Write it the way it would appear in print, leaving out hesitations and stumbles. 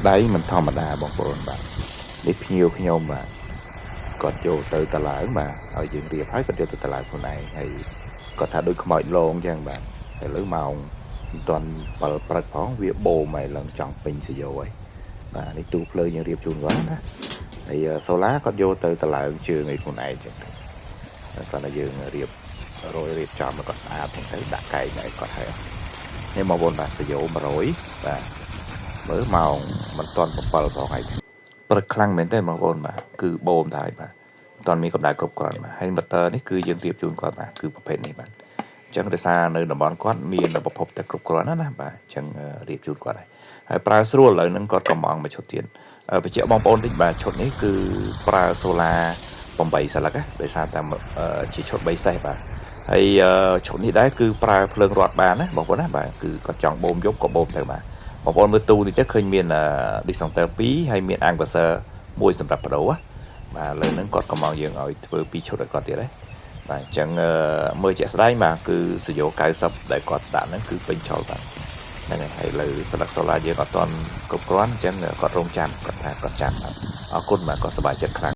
đấy mình thò mà đà bọc bồn bạn để nhiều khi nhau mà còn vô từ tà lại mà ở dựng riệp hết còn vô từ tà lại của này hay có thể đôi mọi lon chẳng bạn hay lưỡi màu toàn bờ phóng việc bồ mày lần chọn bình sử dụng ấy mà đi tuột lời những riệp chuồn quá đó thì sau lá con vô từ tà lại trường ngày của này chẳng còn là dừng riệp rồi riệp chọn mà còn xa thì thấy đã cày này có thể nhưng mà bồn bạn sử dụng mà rồi và mới màu mình toàn một bờ vào ngày ប្រខ្លាំងមែនទេបងប្អូនបាទគឺបូមតែហើយបាទមិនទាន់មានកម្ដៅគ្រប់គ្រាន់បាទហើយ motor នេះគឺយើងរៀបជូនគាត់បាទគឺប្រភេទនេះបាទអញ្ចឹងដោយសារនៅតំបន់គាត់មានប្រភពទឹកគ្រប់គ្រាន់ណាបាទអញ្ចឹងរៀបជូនគាត់ហើយប្រើស្រួលឥឡូវហ្នឹងគាត់កំងមកឈុតទៀតបញ្ជាក់បងប្អូនតិចបាទឈុតនេះគឺប្រើ solar 8សន្លឹកដោយសារតែជាឈុត3សេសបាទហើយឈុតនេះដែរគឺប្រើភ្លើងរត់បានណាបងប្អូនណាបាទគឺគាត់ចង់បូមយប់ក៏បូមទៅបាទបងប្អូនមើលទូនេះទៅឃើញមាន discounter 2ហើយមាន Anchor មួយសម្រាប់បដូរបាទលើហ្នឹងគាត់កំងយើងឲ្យធ្វើ2ឈុតឲ្យគាត់ទៀតបាទអញ្ចឹងមើលជាក់ស្ដែងបាទគឺសយោ90ដែលគាត់ដាក់ហ្នឹងគឺពេញឆុលបាទហ្នឹងហើយលើស្លឹកសូឡាយើងអត់ទាន់គ្រប់គ្រាន់អញ្ចឹងគាត់រងចាំគាត់ថាគាត់ចាំបាទអរគុណបាទគាត់សប្បាយចិត្តខ្លាំង